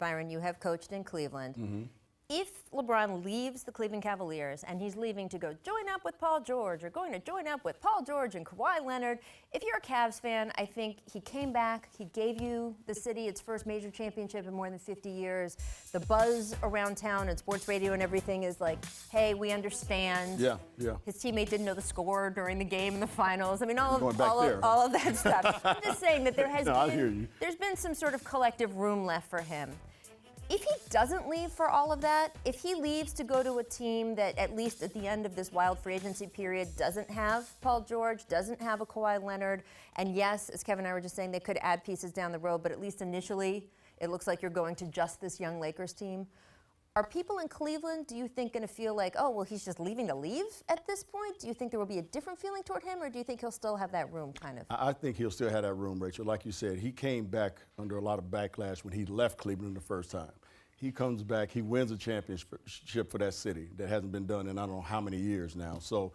Byron, you have coached in Cleveland. If LeBron leaves the Cleveland Cavaliers and he's leaving to go join up with Paul George or going to join up with Paul George and Kawhi Leonard, if you're a Cavs fan, I think he came back, he gave you the city its first major championship in more than 50 years. The buzz around town and sports radio and everything is like, hey, we understand. Yeah. His teammate didn't know the score during the game in the finals. I mean, all of that stuff. I'm just saying that there's been some sort of collective room left for him. If he doesn't leave for all of that, if he leaves to go to a team that at least at the end of this wild free agency period doesn't have Paul George, doesn't have a Kawhi Leonard, and yes, as Kevin and I were just saying, they could add pieces down the road, but at least initially, it looks like you're going to just this young Lakers team. Are people in Cleveland, do you think, going to feel like, oh, well, he's just leaving to leave at this point? Do you think there will be a different feeling toward him, or do you think he'll still have that room, kind of? I think he'll still have that room, Rachel. Like you said, he came back under a lot of backlash when he left Cleveland the first time. He comes back, he wins a championship for that city that hasn't been done in I don't know how many years now. So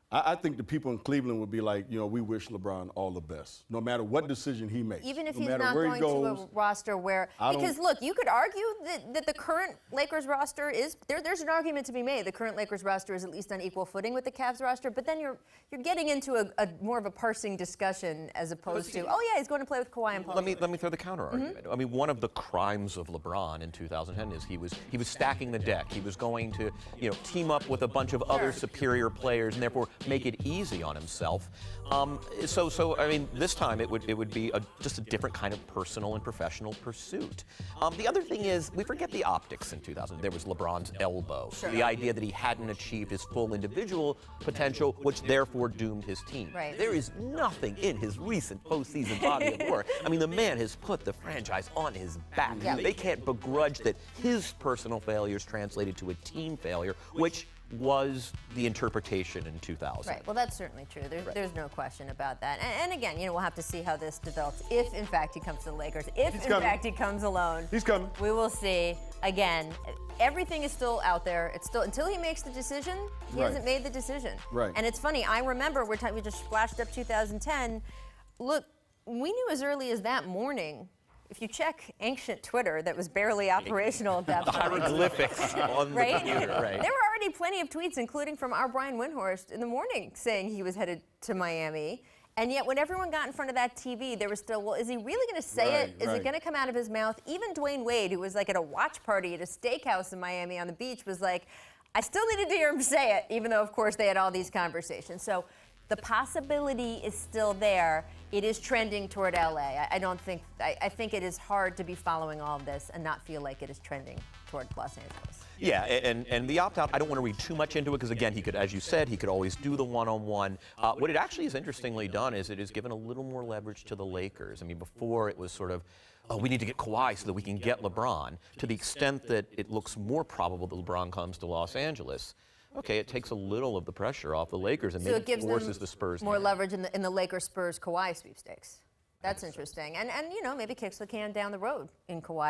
I think the people in Cleveland would be like, you know, we wish LeBron all the best, no matter what decision he makes. Even if no he's matter not where going he goes, to a roster where, because look, you could argue that the current Lakers roster is, there's an argument to be made. The current Lakers roster is at least on equal footing with the Cavs roster, but then you're getting into a more of a parsing discussion as opposed to, oh yeah, he's going to play with Kawhi and Paul. Let me throw the counter argument. I mean, one of the crimes of LeBron in 2010 is he was stacking the deck. He was going to, you know, team up with a bunch of other superior players and therefore make it easy on himself. So I mean, this time it would be just a different kind of personal and professional pursuit. The other thing is, we forget the optics in 2000. There was LeBron's elbow, the idea that he hadn't achieved his full individual potential, which therefore doomed his team. Right. There is nothing in his recent postseason body of work. I mean, the man has put the franchise on his back. Yeah. They can't begrudge that his personal failures translated to a team failure, which was the interpretation in 2000. Right, well, that's certainly true. There's no question about that. And again, you know, we'll have to see how this develops. If, in fact, he comes to the Lakers. If, in fact, he comes alone. He's coming. We will see. Again, everything is still out there. It's still, until he makes the decision, he hasn't made the decision. Right. And it's funny, I remember, we just flashed up 2010. Look, we knew as early as that morning, if you check ancient Twitter that was barely operational at that point. The hieroglyphics on the computer, right. There were already plenty of tweets, including from our Brian Windhorst in the morning, saying he was headed to Miami. And yet when everyone got in front of that TV, there was still, well, is he really going to say it? Is it going to come out of his mouth? Even Dwayne Wade, who was like at a watch party at a steakhouse in Miami on the beach, was like, I still needed to hear him say it, even though, of course, they had all these conversations. So the possibility is still there. It is trending toward LA. I think it is hard to be following all of this and not feel like it is trending toward Los Angeles. Yeah, and the opt-out, I don't want to read too much into it because, again, he could, as you said, he could always do the one-on-one. What it actually is interestingly done is it has given a little more leverage to the Lakers. I mean, before it was sort of, oh, we need to get Kawhi so that we can get LeBron, to the extent that it looks more probable that LeBron comes to Los Angeles. Okay, it takes a little of the pressure off the Lakers and maybe forces the Spurs more leverage in the Lakers-Spurs Kawhi sweepstakes. That's interesting. And you know, maybe kicks the can down the road in Kawhi.